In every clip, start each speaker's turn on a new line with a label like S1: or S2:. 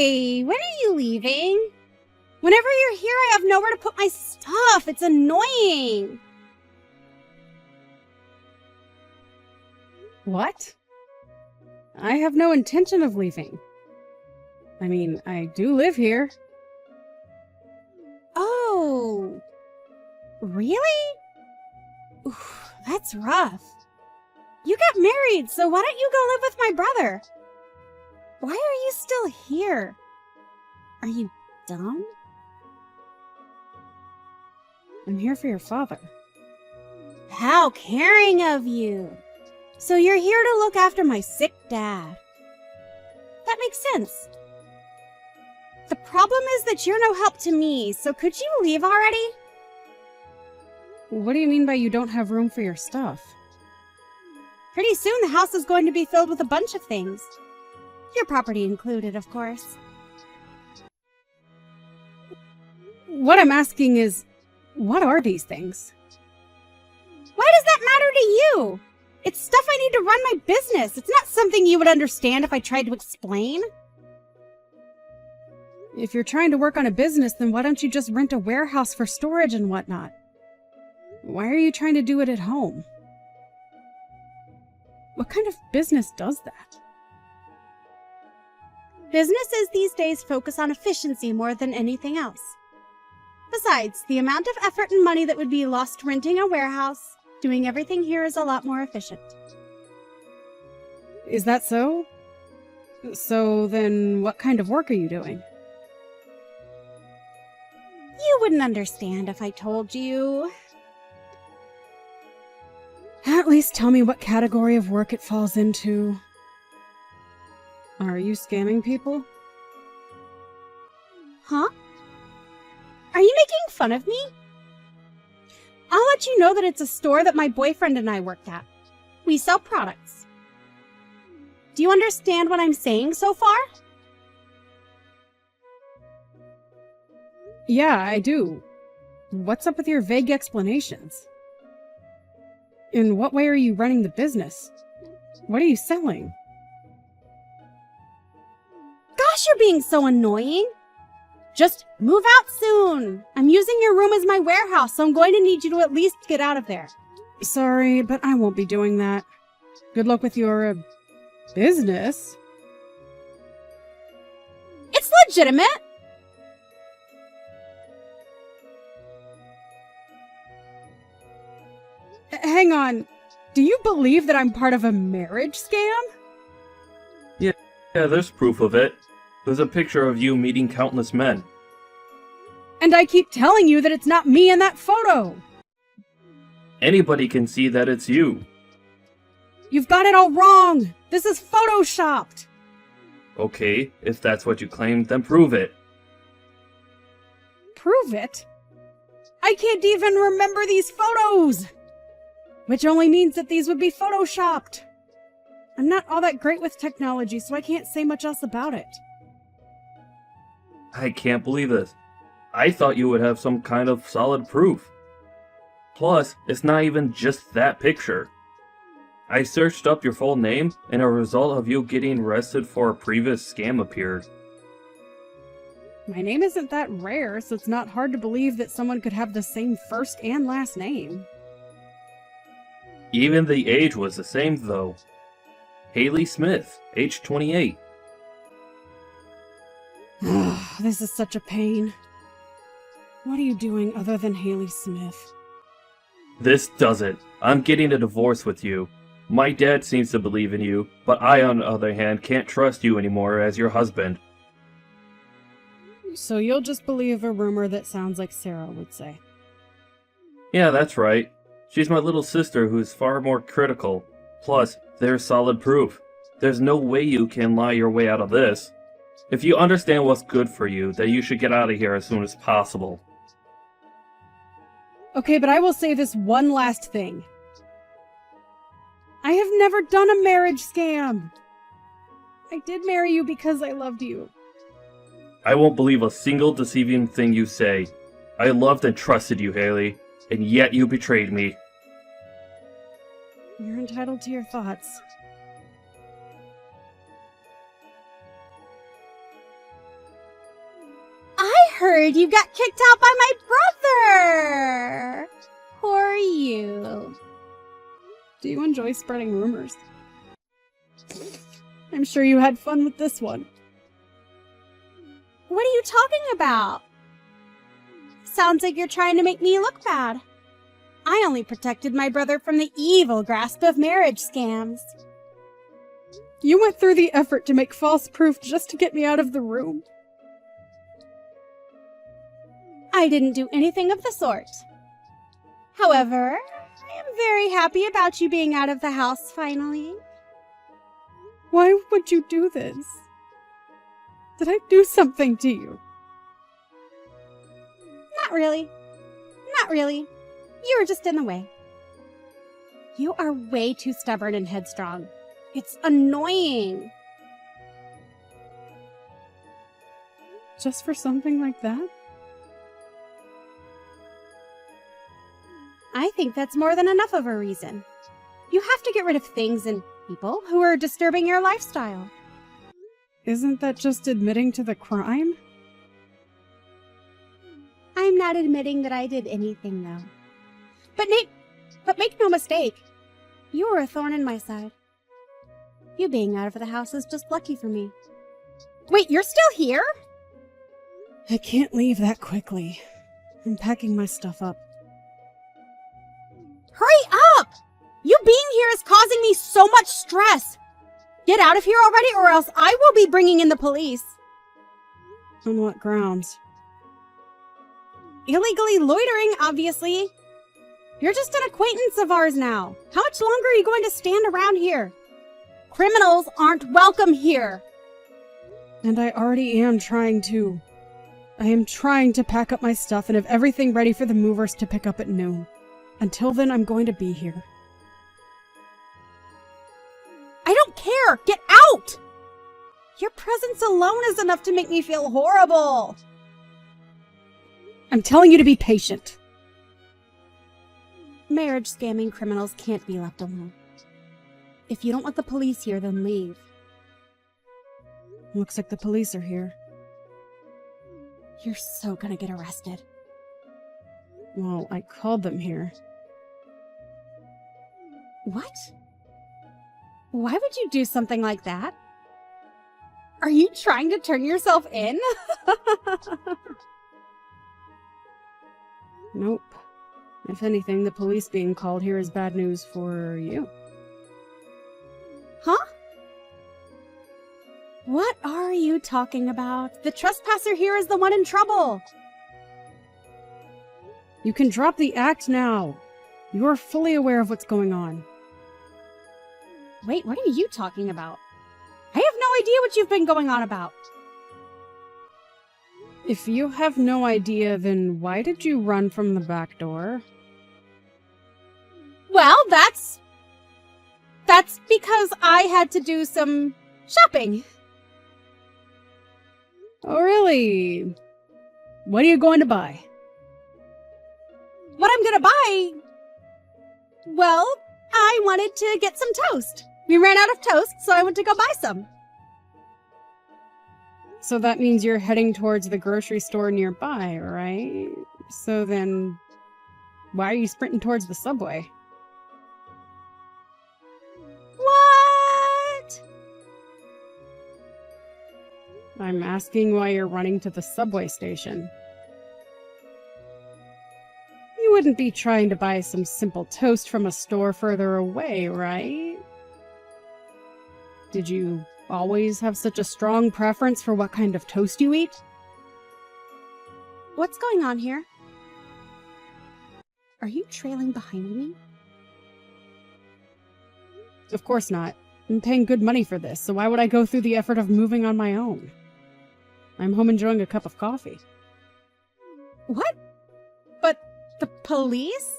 S1: Hey, when are you leaving? Whenever you're here, I have nowhere to put my stuff. It's annoying.
S2: What? I have no intention of leaving. I mean, I do live here.
S1: Oh, really? Oof, that's rough. You got married, so why don't you go live with my brother? Why are you still here? Are you dumb?
S2: I'm here for your father.
S1: How caring of you. So you're here to look after my sick dad. That makes sense. The problem is that you're no help to me, so could you leave already?
S2: What do you mean by you don't have room for your stuff?
S1: Pretty soon the house is going to be filled with a bunch of things. Your property included, of course.
S2: What I'm asking is, what are these things?
S1: Why does that matter to you? It's stuff I need to run my business. It's not something you would understand if I tried to explain.
S2: If you're trying to work on a business, then why don't you just rent a warehouse for storage and whatnot? Why are you trying to do it at home? What kind of business does that?
S1: Businesses these days focus on efficiency more than anything else. Besides, the amount of effort and money that would be lost renting a warehouse, doing everything here is a lot more efficient.
S2: Is that so? So then what kind of work are you doing?
S1: You wouldn't understand if I told you.
S2: At least tell me what category of work it falls into. Are you scamming people?
S1: Huh? Are you making fun of me? I'll let you know that it's a store that my boyfriend and I work at. We sell products. Do you understand what I'm saying so far?
S2: Yeah, I do. What's up with your vague explanations? In what way are you running the business? What are you selling?
S1: Gosh, you're being so annoying. Just move out soon. I'm using your room as my warehouse, so I'm going to need you to at least get out of there.
S2: Sorry, but I won't be doing that. Good luck with your, business.
S1: It's legitimate.
S2: Hang on. Do you believe that I'm part of a marriage scam?
S3: Yeah, there's proof of it. There's a picture of you meeting countless men.
S2: And I keep telling you that it's not me in that photo!
S3: Anybody can see that it's you.
S2: You've got it all wrong! This is photoshopped!
S3: Okay, if that's what you claim, then prove it.
S2: Prove it? I can't even remember these photos! Which only means that these would be photoshopped. I'm not all that great with technology, so I can't say much else about it.
S3: I can't believe this. I thought you would have some kind of solid proof. Plus, it's not even just that picture. I searched up your full name, and a result of you getting arrested for a previous scam appeared.
S2: My name isn't that rare, so it's not hard to believe that someone could have the same first and last name.
S3: Even the age was the same, though. Haley Smith, age 28.
S2: This is such a pain. What are you doing other than Haley Smith?
S3: This does it. I'm getting a divorce with you. My dad seems to believe in you, but I, on the other hand, can't trust you anymore as your husband.
S2: So you'll just believe a rumor that sounds like Sarah would say.
S3: Yeah, that's right. She's my little sister who's far more critical. Plus, there's solid proof. There's no way you can lie your way out of this. If you understand what's good for you, then you should get out of here as soon as possible.
S2: Okay, but I will say this one last thing. I have never done a marriage scam. I did marry you because I loved you.
S3: I won't believe a single deceiving thing you say. I loved and trusted you, Haley, and yet you betrayed me.
S2: You're entitled to your thoughts.
S1: heard you got kicked out by my brother! Poor you.
S2: Do you enjoy spreading rumors? I'm sure you had fun with this one.
S1: What are you talking about? Sounds like you're trying to make me look bad. I only protected my brother from the evil grasp of marriage scams.
S2: You went through the effort to make false proof just to get me out of the room.
S1: I didn't do anything of the sort. However, I am very happy about you being out of the house finally.
S2: Why would you do this? Did I do something to you?
S1: Not really. Not really. You were just in the way. You are way too stubborn and headstrong. It's annoying.
S2: Just for something like that?
S1: I think that's more than enough of a reason. You have to get rid of things and people who are disturbing your lifestyle.
S2: Isn't that just admitting to the crime?
S1: I'm not admitting that I did anything, though. But make no mistake, you are a thorn in my side. You being out of the house is just lucky for me. Wait, you're still here?
S2: I can't leave that quickly. I'm packing my stuff up.
S1: Hurry up! You being here is causing me so much stress. Get out of here already, or else I will be bringing in the police.
S2: On what grounds?
S1: Illegally loitering, obviously. You're just an acquaintance of ours now. How much longer are you going to stand around here? Criminals aren't welcome here.
S2: And I already am trying to. I am trying to pack up my stuff and have everything ready for the movers to pick up at noon. Until then, I'm going to be here.
S1: I don't care! Get out! Your presence alone is enough to make me feel horrible.
S2: I'm telling you to be patient.
S1: Marriage scamming criminals can't be left alone. If you don't want the police here, then leave.
S2: Looks like the police are here.
S1: You're so gonna get arrested.
S2: Well, I called them here.
S1: What? Why would you do something like that? Are you trying to turn yourself in?
S2: Nope. If anything, the police being called here is bad news for you.
S1: Huh? What are you talking about? The trespasser here is the one in trouble.
S2: You can drop the act now. You are fully aware of what's going on.
S1: Wait, what are you talking about? I have no idea what you've been going on about.
S2: If you have no idea, then why did you run from the back door?
S1: Well, that's because I had to do some shopping.
S2: Oh, really? What are you going to buy?
S1: What I'm gonna buy? Well, I wanted to get some toast. We ran out of toast, so I went to go buy some.
S2: So that means you're heading towards the grocery store nearby, right? So then, why are you sprinting towards the subway?
S1: What?
S2: I'm asking why you're running to the subway station. You wouldn't be trying to buy some simple toast from a store further away, right? Did you always have such a strong preference for what kind of toast you eat?
S1: What's going on here? Are you trailing behind me?
S2: Of course not. I'm paying good money for this, so why would I go through the effort of moving on my own? I'm home enjoying a cup of coffee.
S1: What? But the police?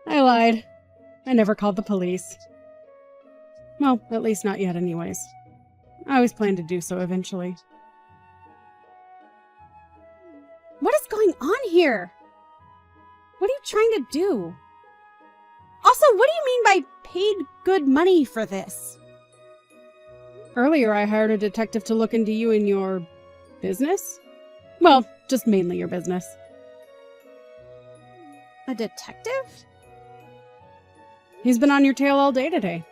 S2: I lied. I never called the police. Well, at least not yet anyways. I always plan to do so eventually.
S1: What is going on here? What are you trying to do? Also, what do you mean by paid good money for this?
S2: Earlier, I hired a detective to look into you and your Business? Well, just mainly your business.
S1: A detective?
S2: He's been on your tail all day today.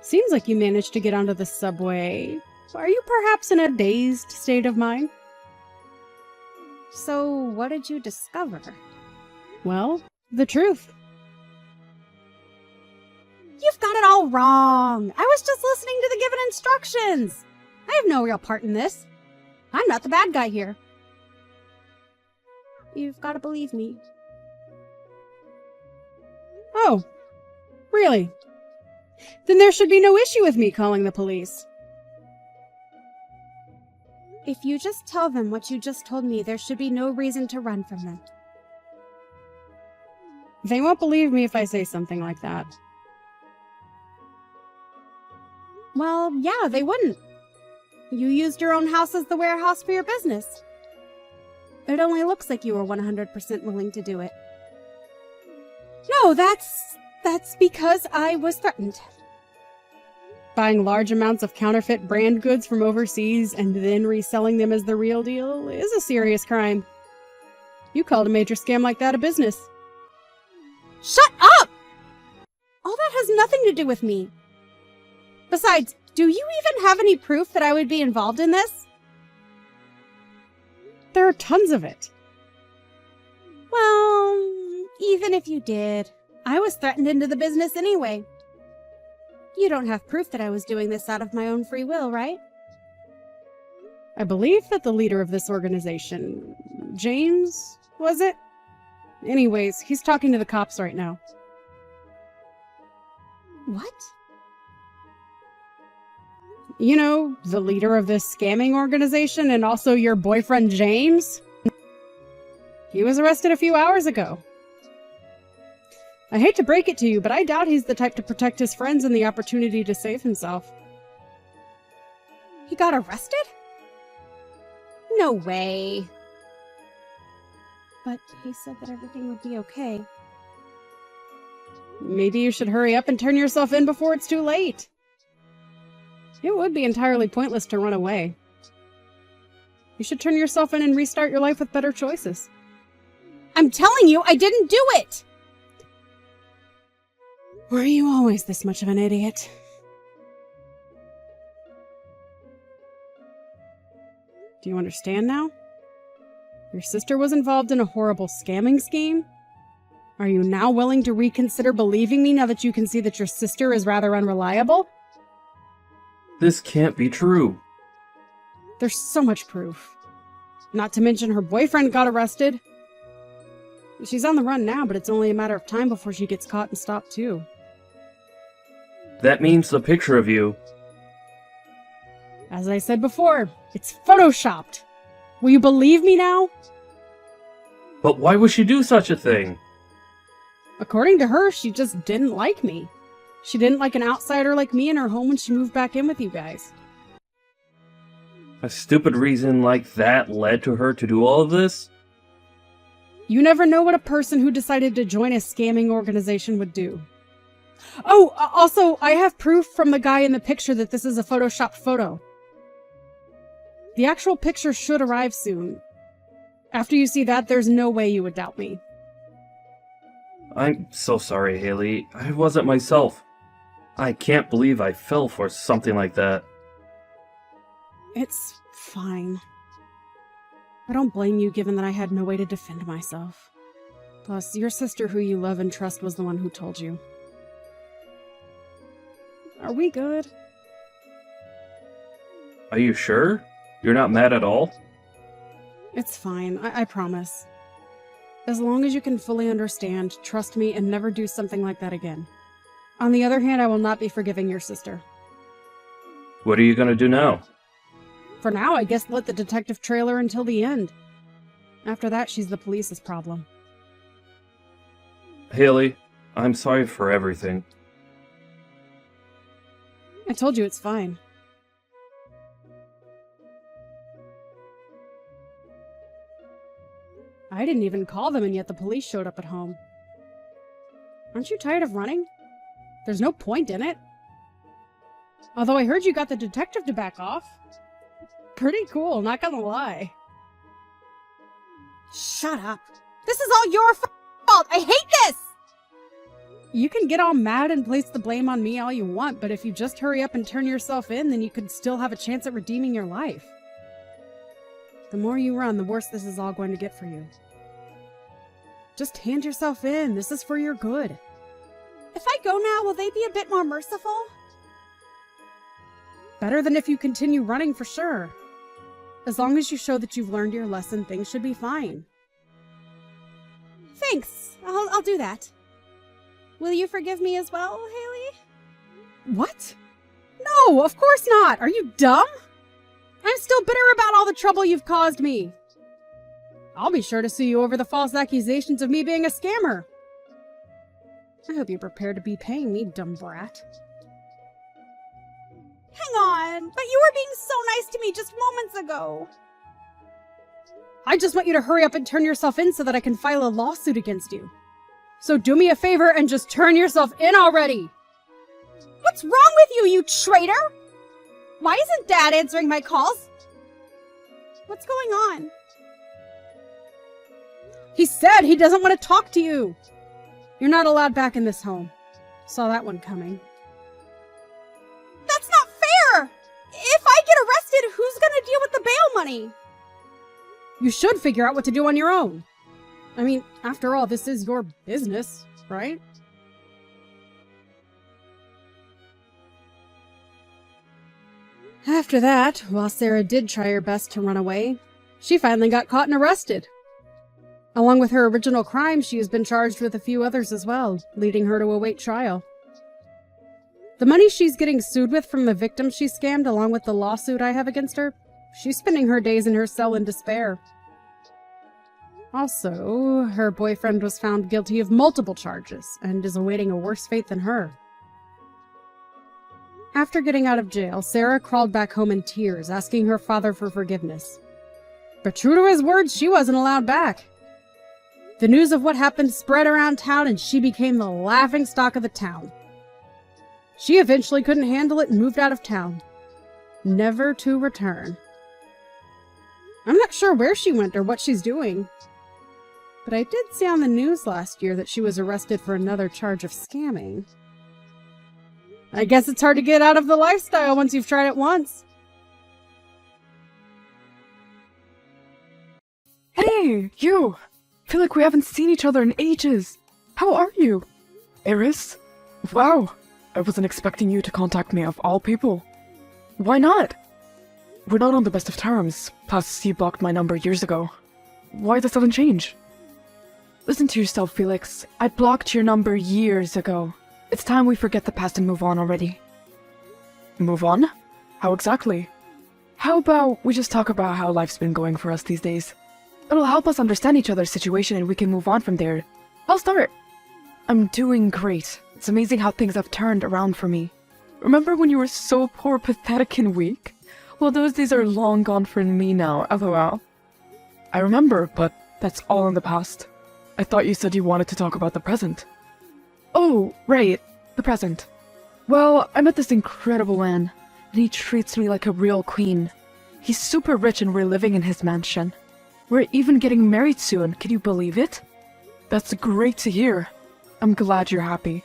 S2: Seems like you managed to get onto the subway. Are you perhaps in a dazed state of mind?
S1: So, what did you discover?
S2: Well, the truth.
S1: You've got it all wrong. I was just listening to the given instructions. I have no real part in this. I'm not the bad guy here. You've got to believe me.
S2: Oh, really? Then there should be no issue with me calling the police.
S1: If you just tell them what you just told me, there should be no reason to run from them.
S2: They won't believe me if I say something like that.
S1: Well, yeah, they wouldn't. You used your own house as the warehouse for your business. It only looks like you were 100% willing to do it. No, that's because I was threatened.
S2: Buying large amounts of counterfeit brand goods from overseas and then reselling them as the real deal is a serious crime. You called a major scam like that a business.
S1: Shut up! All that has nothing to do with me. Besides, do you even have any proof that I would be involved in this?
S2: There are tons of it.
S1: Well, even if you did, I was threatened into the business anyway. You don't have proof that I was doing this out of my own free will, right?
S2: I believe that the leader of this organization, James, was it? Anyways, he's talking to the cops right now.
S1: What?
S2: You know, the leader of this scamming organization and also your boyfriend, James? He was arrested a few hours ago. I hate to break it to you, but I doubt he's the type to protect his friends and the opportunity to save himself.
S1: He got arrested? No way. But he said that everything would be okay.
S2: Maybe you should hurry up and turn yourself in before it's too late. It would be entirely pointless to run away. You should turn yourself in and restart your life with better choices.
S1: I'm telling you, I didn't do it!
S2: Were you always this much of an idiot? Do you understand now? Your sister was involved in a horrible scamming scheme? Are you now willing to reconsider believing me now that you can see that your sister is rather unreliable?
S3: This can't be true.
S2: There's so much proof. Not to mention her boyfriend got arrested. She's on the run now, but it's only a matter of time before she gets caught and stopped too.
S3: That means the picture of you.
S2: As I said before, it's photoshopped. Will you believe me now?
S3: But why would she do such a thing?
S2: According to her, she just didn't like me. She didn't like an outsider like me in her home when she moved back in with you guys.
S3: A stupid reason like that led to her to do all of this?
S2: You never know what a person who decided to join a scamming organization would do. Oh, also, I have proof from the guy in the picture that this is a photoshopped photo. The actual picture should arrive soon. After you see that, there's no way you would doubt me.
S3: I'm so sorry, Haley. I wasn't myself. I can't believe I fell for something like that.
S2: It's fine. I don't blame you given that I had no way to defend myself. Plus, your sister who you love and trust was the one who told you. Are we good?
S3: Are you sure? You're not mad at all?
S2: It's fine, I promise. As long as you can fully understand, trust me, and never do something like that again. On the other hand, I will not be forgiving your sister.
S3: What are you gonna do now?
S2: For now, I guess let the detective trail her until the end. After that, she's the police's problem.
S3: Haley, I'm sorry for everything.
S2: I told you it's fine. I didn't even call them, and yet the police showed up at home. Aren't you tired of running? There's no point in it. Although I heard you got the detective to back off. pretty cool, not gonna lie.
S1: Shut up. This is all your fault. I hate this!
S2: You can get all mad and place the blame on me all you want, but if you just hurry up and turn yourself in, then you could still have a chance at redeeming your life. The more you run, the worse this is all going to get for you. Just hand yourself in. This is for your good.
S1: If I go now, will they be a bit more merciful?
S2: Better than if you continue running, for sure. As long as you show that you've learned your lesson, things should be fine.
S1: Thanks. I'll do that. Will you forgive me as well, Haley?
S2: What? No, of course not! Are you dumb? I'm still bitter about all the trouble you've caused me. I'll be sure to sue you over the false accusations of me being a scammer. I hope you're prepared to be paying me, dumb brat.
S1: Hang on, but you were being so nice to me just moments ago.
S2: I just want you to hurry up and turn yourself in so that I can file a lawsuit against you. So do me a favor and just turn yourself in already!
S1: What's wrong with you, you traitor? Why isn't Dad answering my calls? What's going on?
S2: He said he doesn't want to talk to you! You're not allowed back in this home. Saw that one coming.
S1: That's not fair! If I get arrested, who's gonna deal with the bail money?
S2: You should figure out what to do on your own. I mean, after all, this is your business, right? After that, while Sarah did try her best to run away, she finally got caught and arrested. Along with her original crime, she has been charged with a few others as well, leading her to await trial. The money she's getting sued with from the victim she scammed, along with the lawsuit I have against her, she's spending her days in her cell in despair. Also, her boyfriend was found guilty of multiple charges and is awaiting a worse fate than her. After getting out of jail, Sarah crawled back home in tears, asking her father for forgiveness. But true to his words, she wasn't allowed back. The news of what happened spread around town and she became the laughingstock of the town. She eventually couldn't handle it and moved out of town, never to return. I'm not sure where she went or what she's doing, but I did see on the news last year that she was arrested for another charge of scamming. I guess it's hard to get out of the lifestyle once you've tried it once.
S4: Hey, you! Feel like we haven't seen each other in ages. How are you? Eris? Wow, I wasn't expecting you to contact me of all people. Why not? We're not on the best of terms, plus you blocked my number years ago. Why the sudden change? Listen to yourself, Felix. I blocked your number years ago. It's time we forget the past and move on already. Move on? How exactly? How about we just talk about how life's been going for us these days? It'll help us understand each other's situation and we can move on from there. I'll start. I'm doing great. It's amazing how things have turned around for me. Remember when you were so poor, pathetic, and weak? Well, those days are long gone for me now, lol. I remember, but that's all in the past. I thought you said you wanted to talk about the present. Oh, right, the present. Well, I met this incredible man, and he treats me like a real queen. He's super rich and we're living in his mansion. We're even getting married soon, can you believe it? That's great to hear. I'm glad you're happy.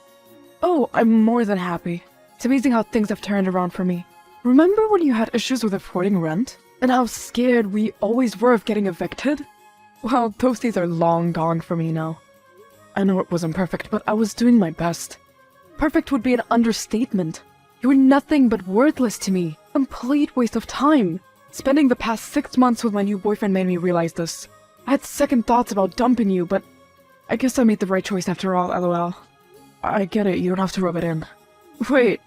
S4: Oh, I'm more than happy. It's amazing how things have turned around for me. Remember when you had issues with affording rent? And how scared we always were of getting evicted? Well, those days are long gone for me now. I know it wasn't perfect, but I was doing my best. Perfect would be an understatement. You were nothing but worthless to me. Complete waste of time. Spending the past 6 months with my new boyfriend made me realize this. I had second thoughts about dumping you, but I guess I made the right choice after all, lol. I get it, you don't have to rub it in. Wait,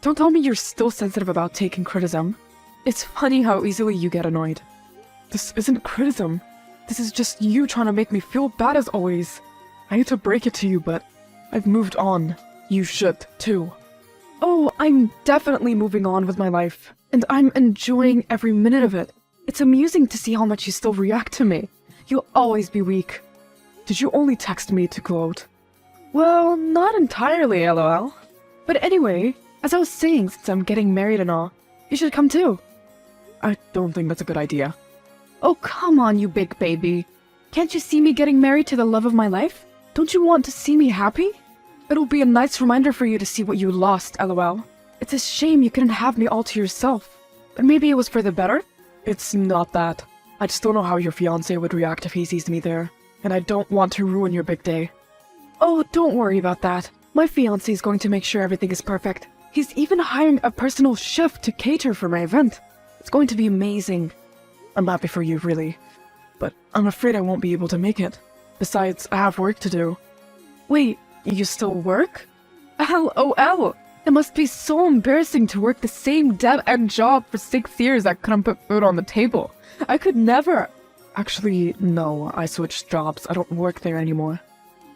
S4: don't tell me you're still sensitive about taking criticism. It's funny how easily you get annoyed. This isn't criticism. This is just you trying to make me feel bad as always. I hate to break it to you, but I've moved on. You should, too. Oh, I'm definitely moving on with my life, and I'm enjoying every minute of it. It's amusing to see how much you still react to me. You'll always be weak. Did you only text me to gloat? Well, not entirely, lol. But anyway, as I was saying, since I'm getting married and all, you should come too. I don't think that's a good idea.
S2: Oh, come on, you big baby. Can't you see me getting married to the love of my life?
S4: Don't you want to see me happy? It'll be a nice reminder for you to see what you lost, lol. It's a shame you couldn't have me all to yourself. But maybe it was for the better? It's not that. I just don't know how your fiancé would react if he sees me there. And I don't want to ruin your big day. Oh, don't worry about that. My fiancé is going to make sure everything is perfect. He's even hiring a personal chef to cater for my event. It's going to be amazing. I'm happy for you, really. But I'm afraid I won't be able to make it. Besides, I have work to do. Wait, you still work? LOL! It must be so embarrassing to work the same dead-end job for 6 years that couldn't put food on the table. I could never. Actually, no, I switched jobs. I don't work there anymore.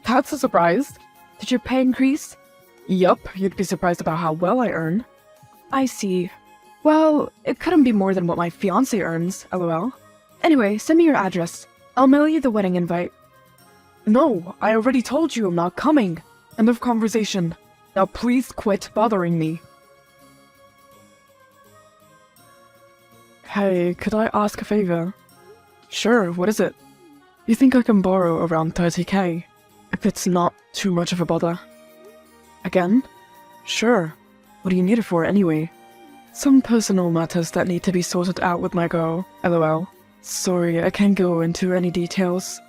S4: That's a surprise. Did your pay increase? Yup, you'd be surprised about how well I earn. I see. Well, it couldn't be more than what my fiancé earns, lol. Anyway, send me your address. I'll mail you the wedding invite. No, I already told you I'm not coming. End of conversation. Now please quit bothering me. Hey, could I ask a favor? Sure, what is it? You think I can borrow around 30k? If it's not too much of a bother. Again? Sure. What do you need it for anyway? Some personal matters that need to be sorted out with my girl, lol. Sorry, I can't go into any details.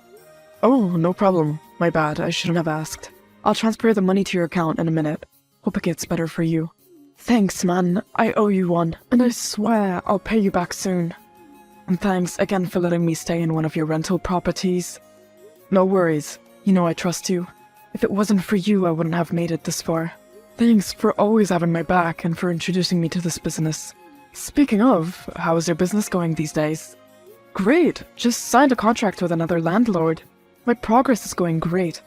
S4: Oh, no problem. My bad, I shouldn't have asked. I'll transfer the money to your account in a minute. Hope it gets better for you. Thanks, man. I owe you one, and I swear I'll pay you back soon. And thanks again for letting me stay in one of your rental properties. No worries. You know I trust you. If it wasn't for you, I wouldn't have made it this far. Thanks for always having my back and for introducing me to this business. Speaking of, how is your business going these days? Great! Just signed a contract with another landlord. My progress is going great.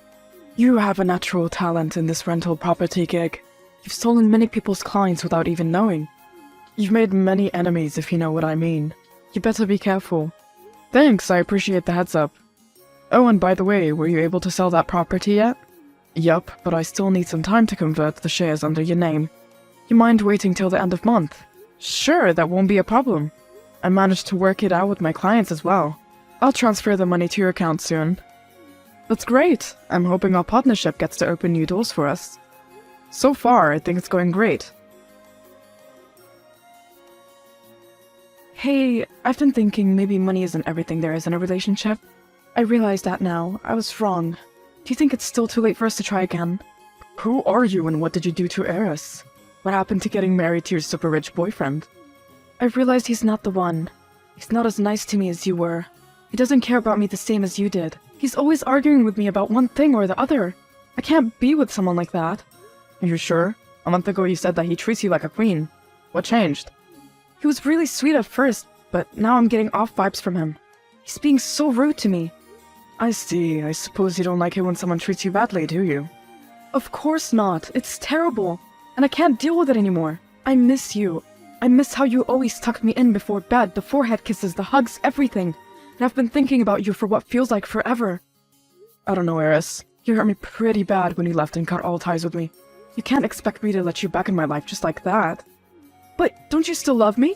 S4: You have a natural talent in this rental property gig. You've stolen many people's clients without even knowing. You've made many enemies, if you know what I mean. You better be careful. Thanks, I appreciate the heads up. Oh, and by the way, were you able to sell that property yet? Yup, but I still need some time to convert the shares under your name. You mind waiting till the end of month? Sure, that won't be a problem. I managed to work it out with my clients as well. I'll transfer the money to your account soon. That's great. I'm hoping our partnership gets to open new doors for us. So far, I think it's going great. Hey, I've been thinking maybe money isn't everything there is in a relationship. I realize that now. I was wrong. Do you think it's still too late for us to try again? Who are you and what did you do to Eris? What happened to getting married to your super rich boyfriend? I realized he's not the one. He's not as nice to me as you were. He doesn't care about me the same as you did. He's always arguing with me about one thing or the other. I can't be with someone like that. Are you sure? A month ago you said that he treats you like a queen. What changed? He was really sweet at first, but now I'm getting off vibes from him. He's being so rude to me. I see. I suppose you don't like it when someone treats you badly, do you? Of course not. It's terrible. And I can't deal with it anymore. I miss you. I miss how you always tucked me in before bed, the forehead kisses, the hugs, everything. And I've been thinking about you for what feels like forever. I don't know, Eris. You hurt me pretty bad when you left and cut all ties with me. You can't expect me to let you back in my life just like that. But don't you still love me?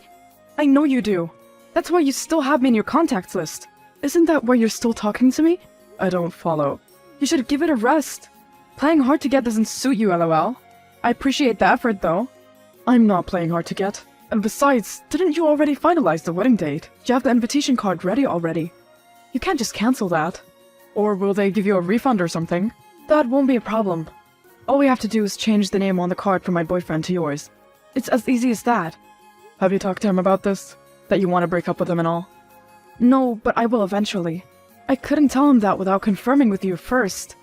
S4: I know you do. That's why you still have me in your contacts list. Isn't that why you're still talking to me? I don't follow. You should give it a rest. Playing hard to get doesn't suit you, lol. I appreciate the effort, though. I'm not playing hard to get. And besides, didn't you already finalize the wedding date? You have the invitation card ready already. You can't just cancel that. Or will they give you a refund or something? That won't be a problem. All we have to do is change the name on the card from my boyfriend to yours. It's as easy as that. Have you talked to him about this? That you want to break up with him and all? No, but I will eventually. I couldn't tell him that without confirming with you first.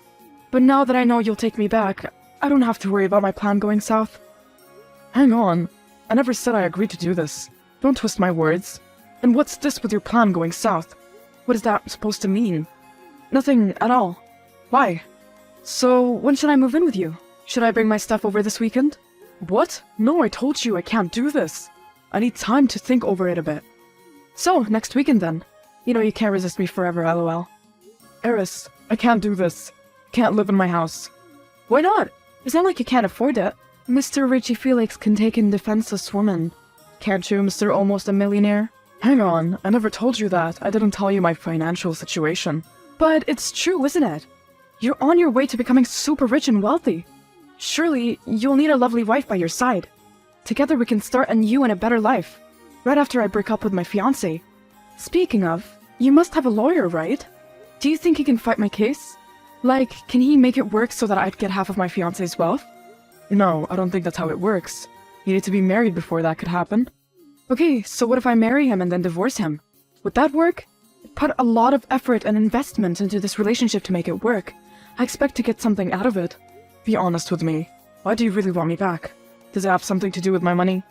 S4: But now that I know you'll take me back, I don't have to worry about my plan going south. Hang on. I never said I agreed to do this. Don't twist my words. And what's this with your plan going south? What is that supposed to mean? Nothing at all. Why? So, when should I move in with you? Should I bring my stuff over this weekend? What? No, I told you I can't do this. I need time to think over it a bit. So, next weekend then. You know you can't resist me forever, lol. Eris, I can't do this. Can't live in my house. Why not? It's not like you can't afford it. Mr. Richie Felix can take in defenseless women. Can't you, Mr. Almost a Millionaire? Hang on, I never told you that. I didn't tell you my financial situation. But it's true, isn't it? You're on your way to becoming super rich and wealthy. Surely, you'll need a lovely wife by your side. Together we can start a new and a better life. Right after I break up with my fiancé. Speaking of, you must have a lawyer, right? Do you think he can fight my case? Like, can he make it work so that I'd get half of my fiancé's wealth? No, I don't think that's how it works. You need to be married before that could happen. Okay, so what if I marry him and then divorce him? Would that work? I put a lot of effort and investment into this relationship to make it work. I expect to get something out of it. Be honest with me. Why do you really want me back? Does it have something to do with my money?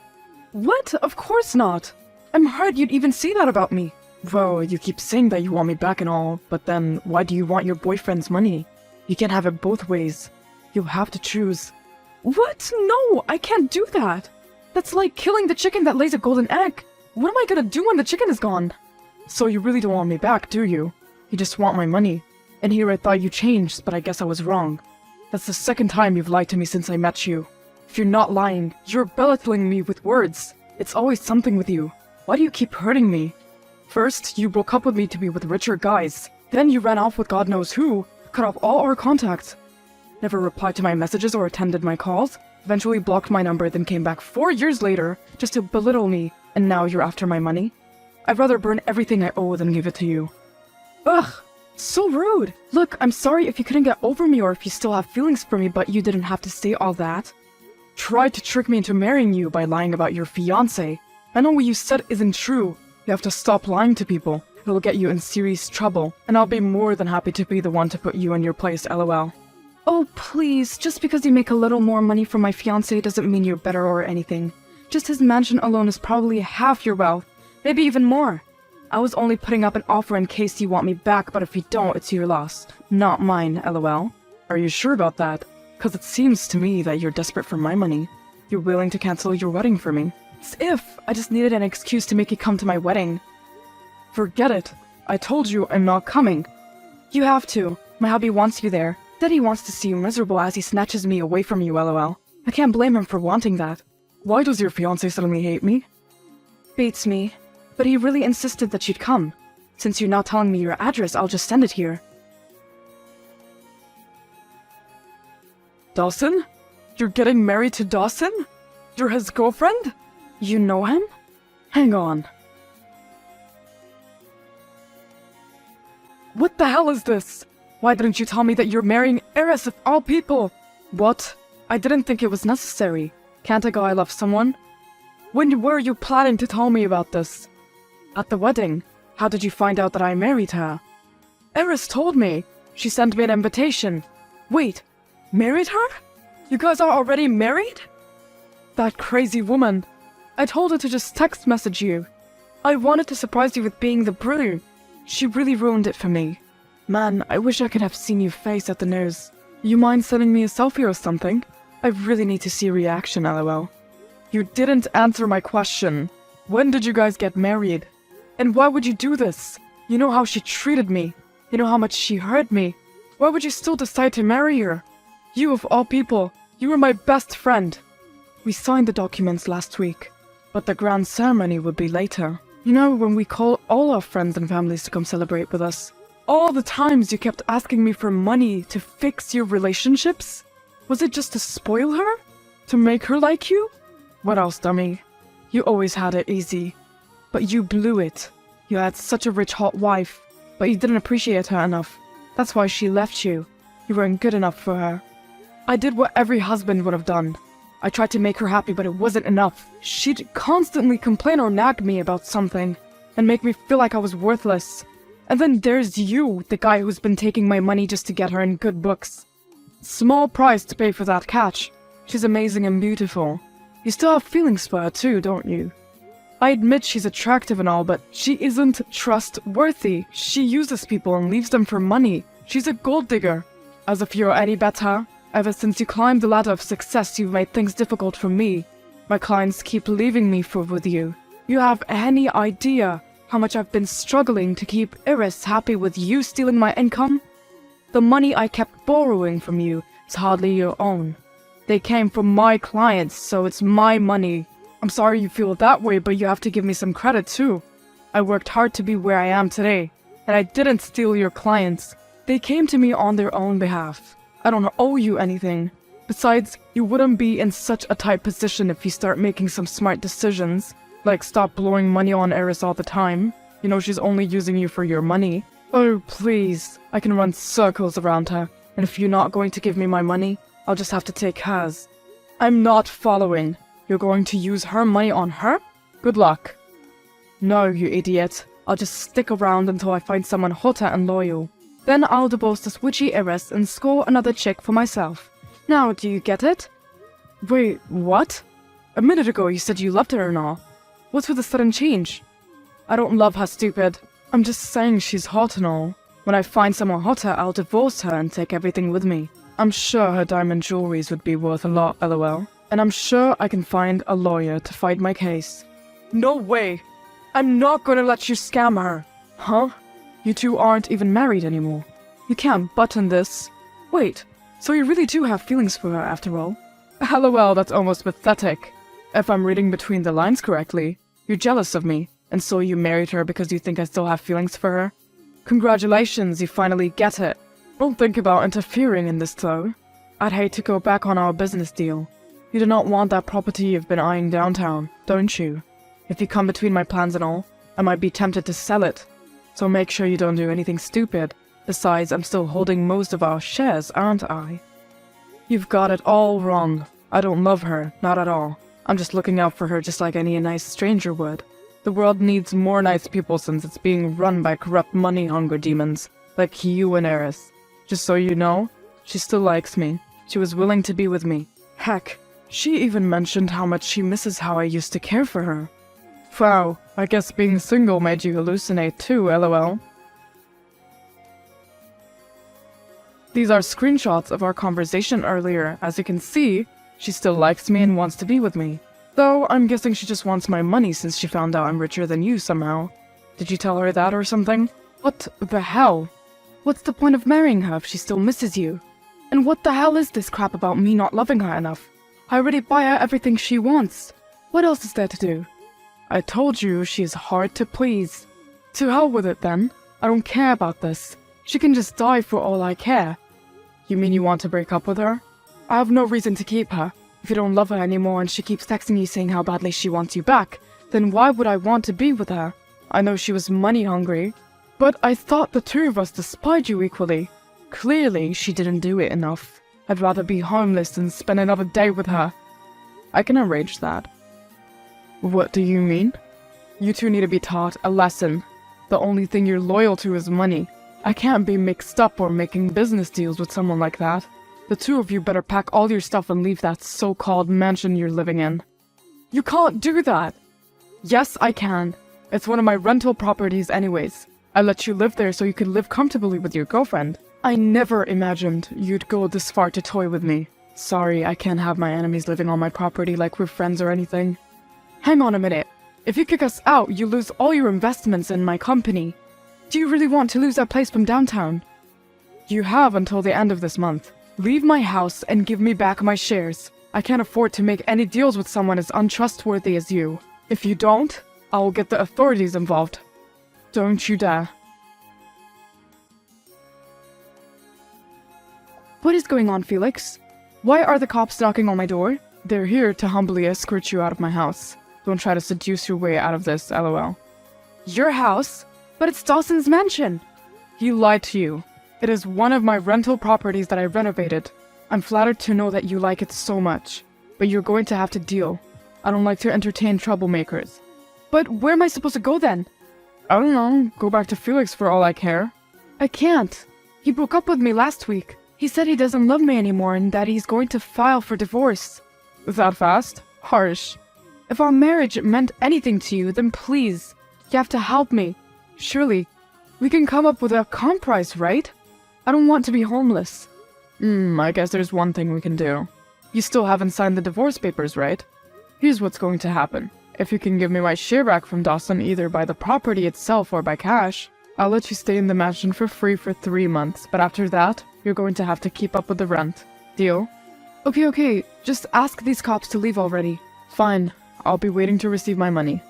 S4: What? Of course not. I'm hurt you'd even say that about me. Well, you keep saying that you want me back and all, but then why do you want your boyfriend's money? You can't have it both ways. You'll have to choose. What? No, I can't do that. That's like killing the chicken that lays a golden egg. What am I gonna do when the chicken is gone? So you really don't want me back, do you? You just want my money. And here I thought you changed, but I guess I was wrong. That's the second time you've lied to me since I met you. If you're not lying, you're belittling me with words. It's always something with you. Why do you keep hurting me? First, you broke up with me to be with richer guys. Then you ran off with God knows who, cut off all our contact. Never replied to my messages or attended my calls. Eventually blocked my number, then came back 4 years later just to belittle me, and now you're after my money? I'd rather burn everything I owe than give it to you. Ugh! So rude! Look, I'm sorry if you couldn't get over me or if you still have feelings for me, but you didn't have to say all that. Tried to trick me into marrying you by lying about your fiancé. I know what you said isn't true. You have to stop lying to people. It'll get you in serious trouble, and I'll be more than happy to be the one to put you in your place, lol. Oh, please, just because you make a little more money from my fiancé doesn't mean you're better or anything. Just his mansion alone is probably half your wealth, maybe even more. I was only putting up an offer in case you want me back, but if you don't, it's your loss. Not mine, lol. Are you sure about that? Because it seems to me that you're desperate for my money. You're willing to cancel your wedding for me. As if I just needed an excuse to make you come to my wedding. Forget it. I told you I'm not coming. You have to. My hubby wants you there. Daddy wants to see you miserable as he snatches me away from you, lol. I can't blame him for wanting that. Why does your fiancé suddenly hate me? Beats me. But he really insisted that you'd come. Since you're not telling me your address, I'll just send it here. Dawson? You're getting married to Dawson? You're his girlfriend? You know him? Hang on. What the hell is this? Why didn't you tell me that you're marrying Eris of all people? What? I didn't think it was necessary. Can't a guy love someone? When were you planning to tell me about this? At the wedding. How did you find out that I married her? Eris told me. She sent me an invitation. Wait, married her? You guys are already married? That crazy woman. I told her to just text message you. I wanted to surprise you with being the brew. She really ruined it for me. Man, I wish I could have seen your face at the news. You mind sending me a selfie or something? I really need to see a reaction, lol. You didn't answer my question. When did you guys get married? And why would you do this? You know how she treated me. You know how much she hurt me. Why would you still decide to marry her? You of all people, you were my best friend. We signed the documents last week, but the grand ceremony would be later. You know, when we call all our friends and families to come celebrate with us. All the times you kept asking me for money to fix your relationships? Was it just to spoil her? To make her like you? What else, dummy? You always had it easy. But you blew it. You had such a rich hot wife, but you didn't appreciate her enough. That's why she left you. You weren't good enough for her. I did what every husband would have done. I tried to make her happy, but it wasn't enough. She'd constantly complain or nag me about something, and make me feel like I was worthless. And then there's you, the guy who's been taking my money just to get her in good books. Small price to pay for that catch. She's amazing and beautiful. You still have feelings for her too, don't you? I admit she's attractive and all, but she isn't trustworthy. She uses people and leaves them for money. She's a gold digger. As if you're any better. Ever since you climbed the ladder of success, you've made things difficult for me. My clients keep leaving me with you. You have any idea how much I've been struggling to keep Iris happy with you stealing my income? The money I kept borrowing from you is hardly your own. They came from my clients, so it's my money. I'm sorry you feel that way, but you have to give me some credit too. I worked hard to be where I am today, and I didn't steal your clients. They came to me on their own behalf. I don't owe you anything. Besides, you wouldn't be in such a tight position if you start making some smart decisions, like stop blowing money on Eris all the time. You know she's only using you for your money. Oh, please. I can run circles around her, and if you're not going to give me my money, I'll just have to take hers. I'm not following. You're going to use her money on her? Good luck. No, you idiot. I'll just stick around until I find someone hotter and loyal. Then I'll divorce this witchy heiress and score another chick for myself. Now, do you get it? Wait, what? A minute ago you said you loved her and all. What's with the sudden change? I don't love her, stupid. I'm just saying she's hot and all. When I find someone hotter, I'll divorce her and take everything with me. I'm sure her diamond jewelries would be worth a lot, lol. And I'm sure I can find a lawyer to fight my case. No way! I'm not gonna let you scam her! Huh? You two aren't even married anymore. You can't button this. Wait, so you really do have feelings for her after all? LOL, that's almost pathetic. If I'm reading between the lines correctly, you're jealous of me, and so you married her because you think I still have feelings for her? Congratulations, you finally get it. Don't think about interfering in this though. I'd hate to go back on our business deal. You do not want that property you've been eyeing downtown, don't you? If you come between my plans and all, I might be tempted to sell it. So make sure you don't do anything stupid. Besides, I'm still holding most of our shares, aren't I? You've got it all wrong. I don't love her, not at all. I'm just looking out for her just like any nice stranger would. The world needs more nice people since it's being run by corrupt money-hungry demons, like you and Eris. Just so you know, she still likes me. She was willing to be with me. Heck, she even mentioned how much she misses how I used to care for her. Wow, I guess being single made you hallucinate too, lol. These are screenshots of our conversation earlier. As you can see, she still likes me and wants to be with me. Though, I'm guessing she just wants my money since she found out I'm richer than you somehow. Did you tell her that or something? What the hell? What's the point of marrying her if she still misses you? And what the hell is this crap about me not loving her enough? I already buy her everything she wants. What else is there to do? I told you she's hard to please. To hell with it then. I don't care about this. She can just die for all I care. You mean you want to break up with her? I have no reason to keep her. If you don't love her anymore and she keeps texting you saying how badly she wants you back, then why would I want to be with her? I know she was money hungry, but I thought the two of us despised you equally. Clearly, she didn't do it enough. I'd rather be homeless than spend another day with her. I can arrange that. What do you mean? You two need to be taught a lesson. The only thing you're loyal to is money. I can't be mixed up or making business deals with someone like that. The two of you better pack all your stuff and leave that so-called mansion you're living in. You can't do that! Yes, I can. It's one of my rental properties anyways. I let you live there so you could live comfortably with your girlfriend. I never imagined you'd go this far to toy with me. Sorry, I can't have my enemies living on my property like we're friends or anything. Hang on a minute. If you kick us out, you lose all your investments in my company. Do you really want to lose that place from downtown? You have until the end of this month. Leave my house and give me back my shares. I can't afford to make any deals with someone as untrustworthy as you. If you don't, I will get the authorities involved. Don't you dare. What is going on, Felix? Why are the cops knocking on my door? They're here to humbly escort you out of my house. Don't try to seduce your way out of this, lol. Your house? But it's Dawson's mansion! He lied to you. It is one of my rental properties that I renovated. I'm flattered to know that you like it so much. But you're going to have to deal. I don't like to entertain troublemakers. But where am I supposed to go then? I don't know. Go back to Felix for all I care. I can't. He broke up with me last week. He said he doesn't love me anymore and that he's going to file for divorce. That fast? Harsh. If our marriage meant anything to you, then please, you have to help me. Surely, we can come up with a compromise, right? I don't want to be homeless. I guess there's one thing we can do. You still haven't signed the divorce papers, right? Here's what's going to happen. If you can give me my share back from Dawson either by the property itself or by cash, I'll let you stay in the mansion for free for 3 months, but after that, you're going to have to keep up with the rent. Deal? Okay, just ask these cops to leave already. Fine, I'll be waiting to receive my money.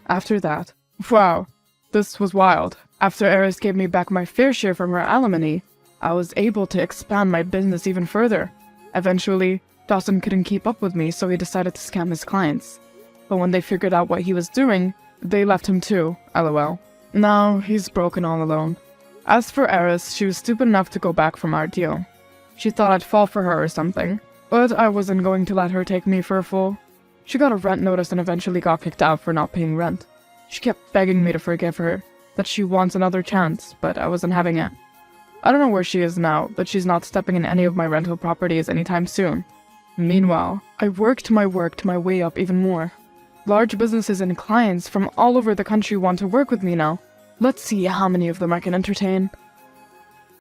S4: After that, wow, this was wild. After Eris gave me back my fair share from her alimony, I was able to expand my business even further. Eventually, Dawson couldn't keep up with me, so he decided to scam his clients. But when they figured out what he was doing, they left him too, lol. Now, he's broken all alone. As for Eris, she was stupid enough to go back from our deal. She thought I'd fall for her or something, but I wasn't going to let her take me for a fool. She got a rent notice and eventually got kicked out for not paying rent. She kept begging me to forgive her, that she wants another chance, but I wasn't having it. I don't know where she is now, but she's not stepping in any of my rental properties anytime soon. Meanwhile, I worked my way up even more. Large businesses and clients from all over the country want to work with me now. Let's see how many of them I can entertain.